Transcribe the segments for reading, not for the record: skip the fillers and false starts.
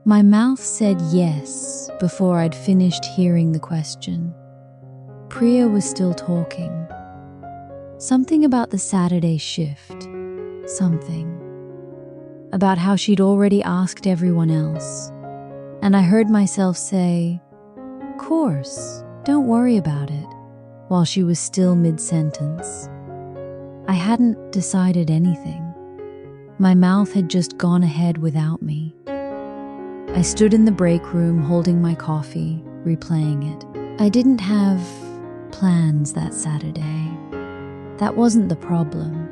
My mouth said yes before I'd finished hearing the question. Priya was still talking. Something about the Saturday shift. Something. About how she'd already asked everyone else. And I heard myself say, "Course, don't worry about it," while she was still mid-sentence. I hadn't decided anything. My mouth had just gone ahead without me. I stood in the break room holding my coffee, replaying it. I didn't have plans that Saturday. That wasn't the problem.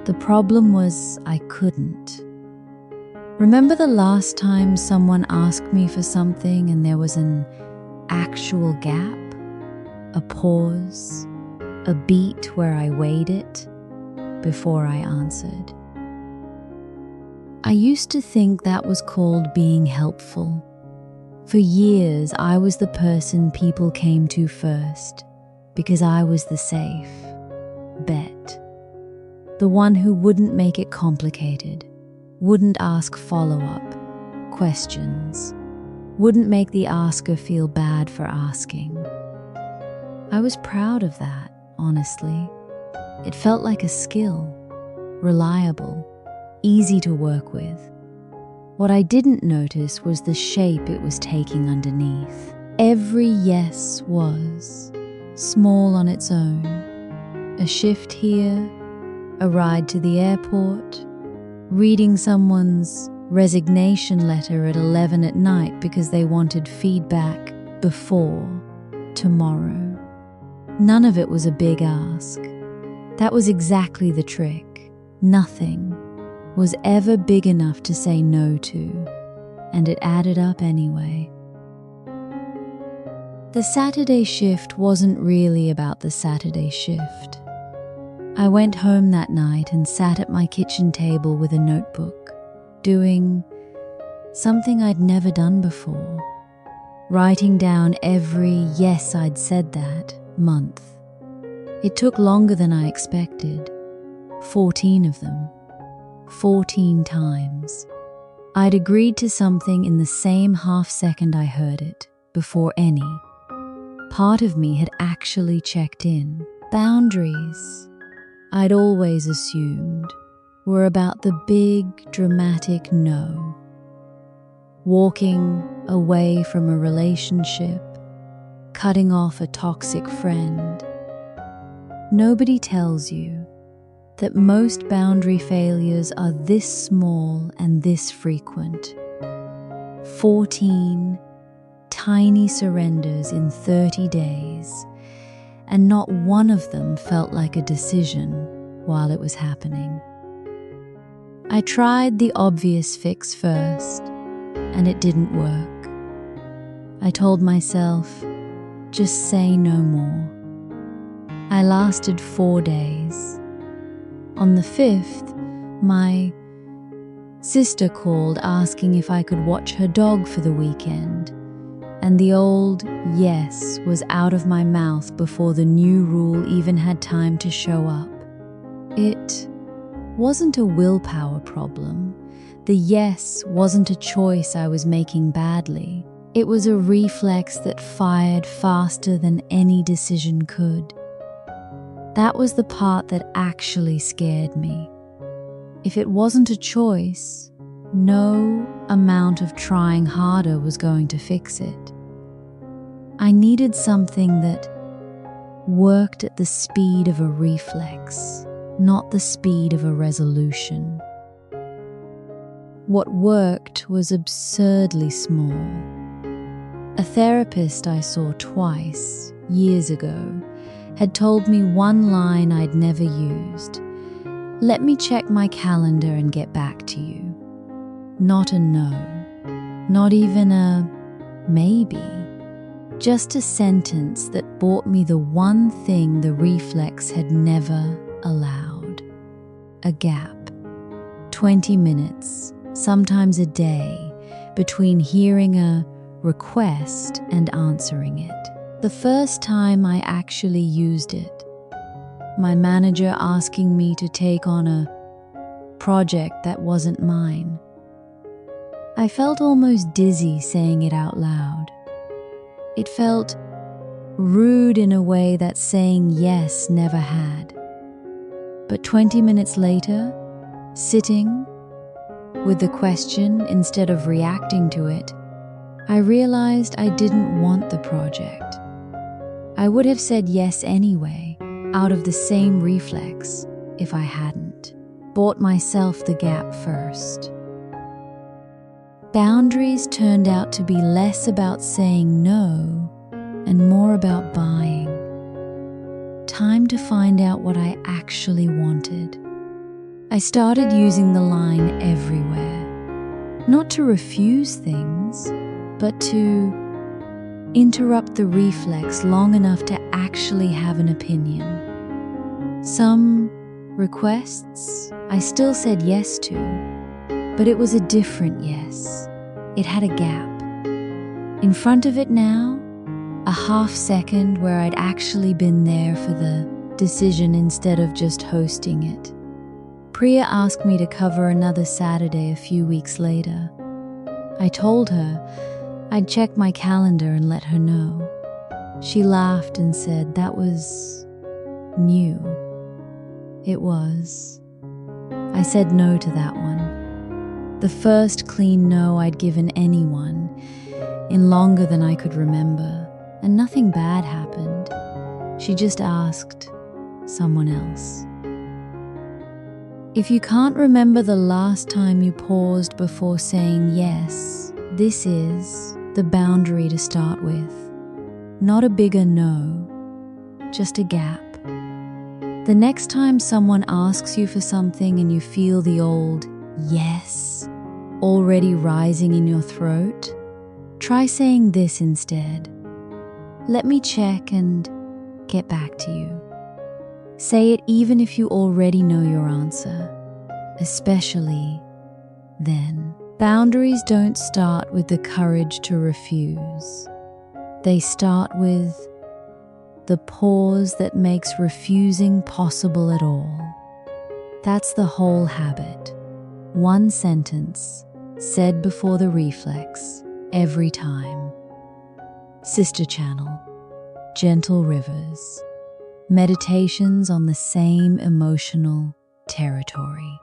The problem was I couldn't. Remember the last time someone asked me for something and there was an actual gap? A pause? A beat where I weighed it before I answered? I used to think that was called being helpful. For years, I was the person people came to first because I was the safe bet. The one who wouldn't make it complicated, wouldn't ask follow-up questions, wouldn't make the asker feel bad for asking. I was proud of that, honestly. It felt like a skill, reliable, easy to work with. What I didn't notice was the shape it was taking underneath. Every yes was small on its own. A shift here, a ride to the airport, reading someone's resignation letter at 11 at night because they wanted feedback before tomorrow. None of it was a big ask. That was exactly the trick. Nothing was ever big enough to say no to, and it added up anyway. The Saturday shift wasn't really about the Saturday shift. I went home that night and sat at my kitchen table with a notebook, doing something I'd never done before, writing down every yes I'd said that month. It took longer than I expected, 14 of them. 14 times. I'd agreed to something in the same half second I heard it, before any part of me had actually checked in. Boundaries, I'd always assumed, were about the big, dramatic no. Walking away from a relationship, cutting off a toxic friend. Nobody tells you that most boundary failures are this small and this frequent. 14 tiny surrenders in 30 days, and not one of them felt like a decision while it was happening. I tried the obvious fix first, and it didn't work. I told myself, just say no more. I lasted 4 days. On the 5th, my sister called asking if I could watch her dog for the weekend, and the old yes was out of my mouth before the new rule even had time to show up. It wasn't a willpower problem. The yes wasn't a choice I was making badly. It was a reflex that fired faster than any decision could. That was the part that actually scared me. If it wasn't a choice, no amount of trying harder was going to fix it. I needed something that worked at the speed of a reflex, not the speed of a resolution. What worked was absurdly small. A therapist I saw twice, years ago, had told me one line I'd never used. Let me check my calendar and get back to you. Not a no. Not even a maybe. Just a sentence that bought me the one thing the reflex had never allowed. A gap. 20 minutes, sometimes a day, between hearing a request and answering it. The first time I actually used it, my manager asking me to take on a project that wasn't mine. I felt almost dizzy saying it out loud. It felt rude in a way that saying yes never had. But 20 minutes later, sitting with the question instead of reacting to it, I realized I didn't want the project. I would have said yes anyway, out of the same reflex, if I hadn't bought myself the gap first. Boundaries turned out to be less about saying no and more about buying. Time to find out what I actually wanted. I started using the line everywhere, not to refuse things, but to interrupt the reflex long enough to actually have an opinion. Some requests I still said yes to, but it was a different yes. It had a gap. In front of it now, a half second where I'd actually been there for the decision instead of just hosting it. Priya asked me to cover another Saturday a few weeks later. I told her I'd check my calendar and let her know. She laughed and said that was new. It was. I said no to that one. The first clean no I'd given anyone in longer than I could remember, and nothing bad happened. She just asked someone else. If you can't remember the last time you paused before saying yes, this is the boundary to start with. Not a bigger no, just a gap. The next time someone asks you for something and you feel the old yes already rising in your throat, try saying this instead. Let me check and get back to you. Say it even if you already know your answer, especially then. Boundaries don't start with the courage to refuse. They start with the pause that makes refusing possible at all. That's the whole habit. One sentence said before the reflex every time. Sister Channel, Gentle Rivers, meditations on the same emotional territory.